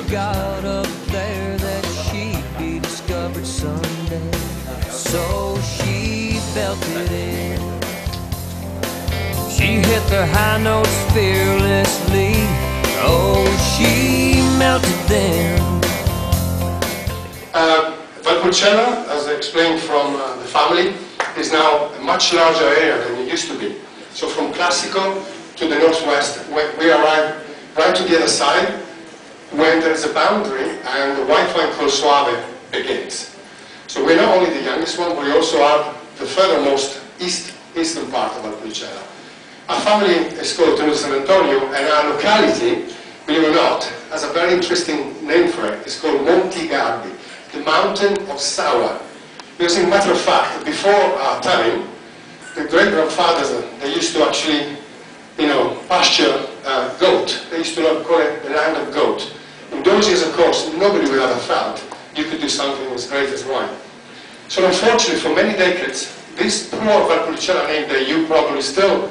forgot up there that she'd be discovered someday. So she belted in. She hit the high notes fearlessly. Oh, she melted then. Valpolicella, as I explained from the family, is now a much larger area than it used to be. So from Classico to the northwest, we arrive right to the other side when there is a boundary and the white wine called Soave begins. So we're not only the youngest one, we also are the furthermost eastern part of Valpolicella. Our family is called Tenuta San Antonio, and our locality, believe it or not, has a very interesting name for it. It's called Monti Garbi, the mountain of sour. Because, in matter of fact, before our time, the great-grandfathers, they used to actually, pasture goat. They used to call it the land of goat. In those years, of course, nobody would ever felt you could do something as great as wine. So, unfortunately, for many decades, this poor Valpolicella name that you probably still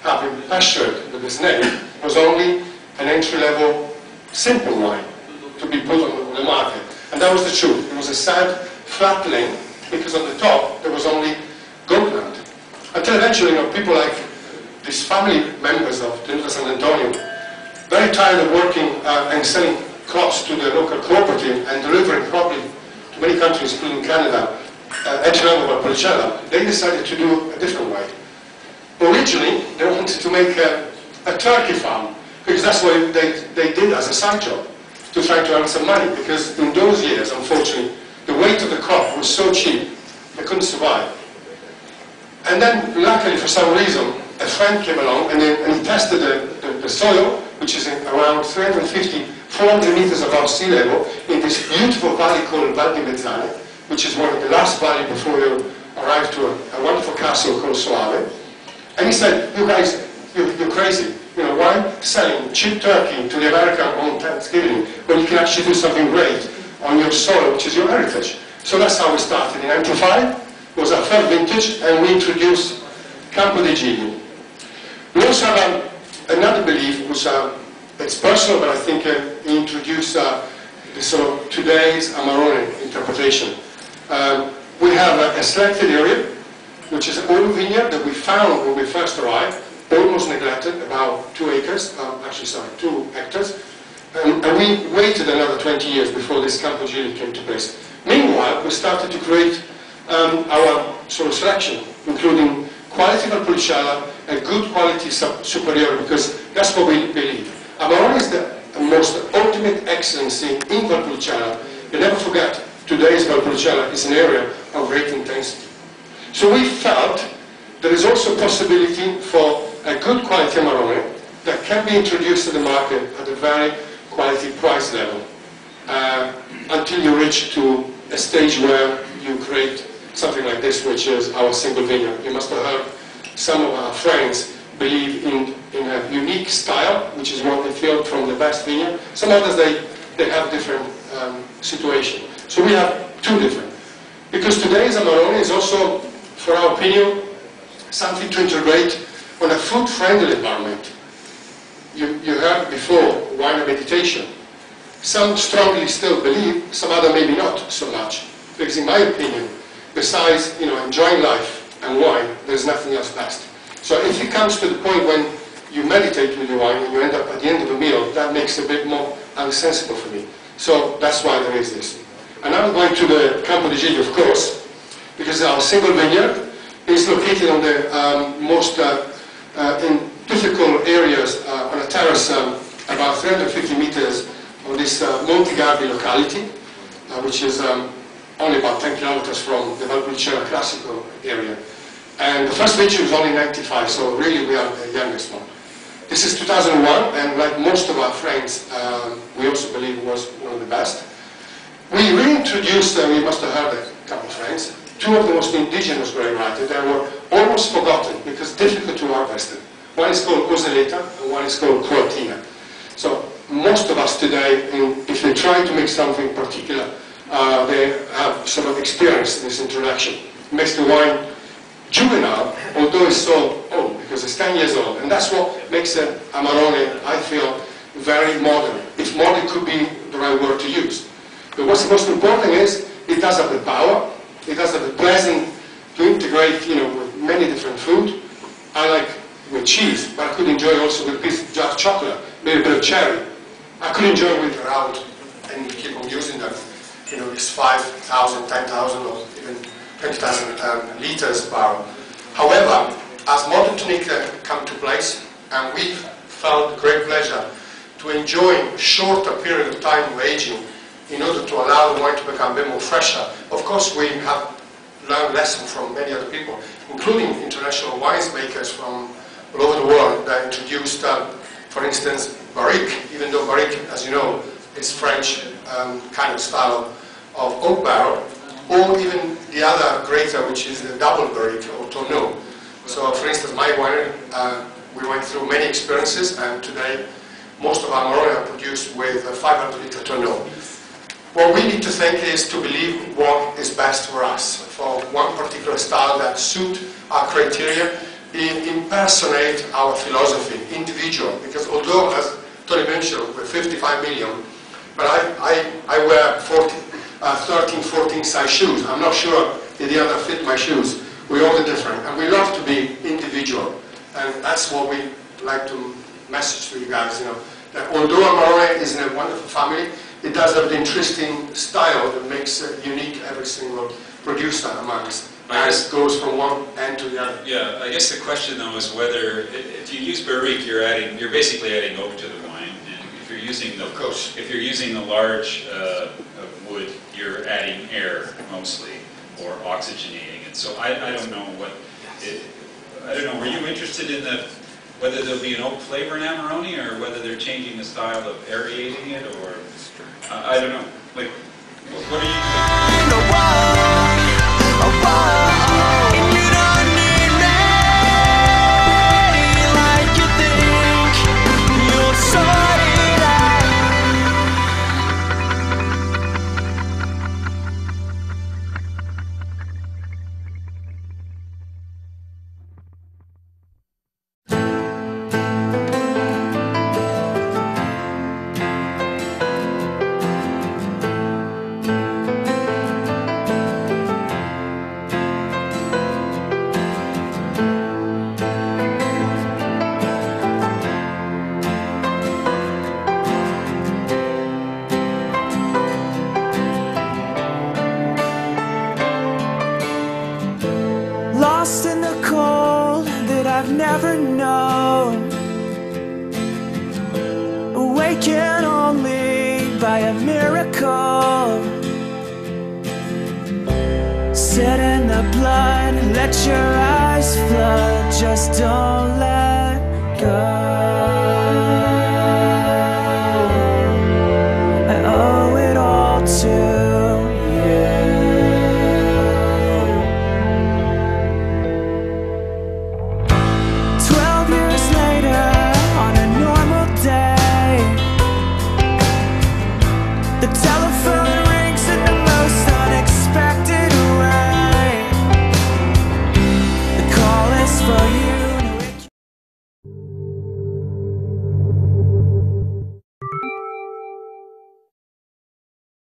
have been pastured with this name was only an entry-level simple wine to be put on the market. And that was the truth. It was a sad, flat lane, because on the top there was only goat land. Until eventually, people like these family members of Tenuta San Antonio, very tired of working and selling crops to the local cooperative and delivering probably to many countries, including Canada, entry-level Valpolicella, they decided to do a different way. Originally, they wanted to make a turkey farm, because that's what they did as a side job, to try to earn some money, because in those years, unfortunately, the weight of the crop was so cheap, they couldn't survive. And then, luckily, for some reason, a friend came along and he tested the soil, which is around 350, 400 meters above sea level, in this beautiful valley called Val di Mezzane, which is one of the last valleys before you arrive to a wonderful castle called Soave. And he said, you guys, you're crazy. Why selling cheap turkey to the American on Thanksgiving when you can actually do something great on your soil, which is your heritage? So that's how we started. In '95 was our third vintage, and we introduced Campo di Gigli. We also have another belief, which it's personal, but I think he introduced the sort of today's Amarone interpretation. We have a selected area, which is an old vineyard that we found when we first arrived, almost neglected, about 2 acres, 2 hectares, and we waited another 20 years before this Campo Gigli came to place. Meanwhile, we started to create our sort of selection, including quality Valpolicella and good quality superior, because that's what we believe. Amarone is the most ultimate excellency in Valpolicella. You never forget, today's Valpolicella is an area of great intensity. So we felt there is also a possibility for a good quality Amarone that can be introduced to the market at a very quality price level until you reach to a stage where you create something like this, which is our single vineyard. You must have heard some of our friends believe in a unique style, which is what they feel from the best vineyard. Some others, they have different situation. So we have 2 different. Because today's Amarone is also, for our opinion, something to integrate on a food-friendly environment. You heard before wine and meditation. Some strongly still believe, some other maybe not so much. Because in my opinion, besides enjoying life and wine, there's nothing else best. So if it comes to the point when you meditate with your wine and you end up at the end of a meal, that makes it a bit more unsensible for me. So that's why there is this. And I'm going to the Campo di Gigli, of course, because our single vineyard is located on the most in difficult areas on a terrace about 350 meters on this Monti Garbi locality, which is only about 10 kilometers from the Valpolicella Classico area. And the first vintage was only 95, so really we are the youngest one. This is 2001, and like most of our friends, we also believe it was one of the best. We reintroduced, we must have heard a couple of friends, 2 of the most indigenous grape varieties that were almost forgotten because difficult to harvest. One is called Oseleta and one is called Croatina. So most of us today, if they try to make something particular, they have sort of experienced this introduction. It makes the wine juvenile, although it's so old, because it's 10 years old. And that's what makes Amarone, I feel, very modern. If modern could be the right word to use. But what's the most important is, it does have the power, it does have the pleasant to integrate, with many different food. I like with cheese, but I could enjoy also with a piece of dark chocolate, maybe a bit of cherry. I could enjoy it without, and keep on using them, this 5,000, 10,000, or even 20,000 liters barrel. However, as modern technique come to place, and we found great pleasure to enjoy a shorter period of time of aging in order to allow the wine to become a bit more fresher. Of course, we have learned lessons from many other people, including international winemakers from all over the world that introduced, for instance, barrique, even though barrique, as you know, is French kind of style of oak barrel, or even the other greater, which is the double barrique or tonneau. So, for instance, my winery, we went through many experiences, and today most of our Amarone are produced with a 500-liter tonneau. What we need to think is to believe what is best for us, for one particular style that suit our criteria, impersonate our philosophy, individual. Because although, as Tony mentioned, we're 55 million, but I wear 13, 14 size shoes. I'm not sure if the other fit my shoes. We're all different, and we love to be individual. And that's what we like to message to you guys, that although Amarone is in a wonderful family, it does have an interesting style that makes it unique every single producer amongst. And it goes from one end to the other. Yeah, I guess the question though is whether, if you use barrique, you're basically adding oak to the wine, and if you're using the large wood, you're adding air mostly, or oxygenating it. So I don't know what. I don't know. Were you interested in whether there'll be an oak flavor in Amarone, or whether they're changing the style of aerating it, or I don't know. Like, what are you? Lost in the cold that I've never known, awakened only by a miracle. Set in the blood, let your eyes flood, just don't let go. I owe it all to the television.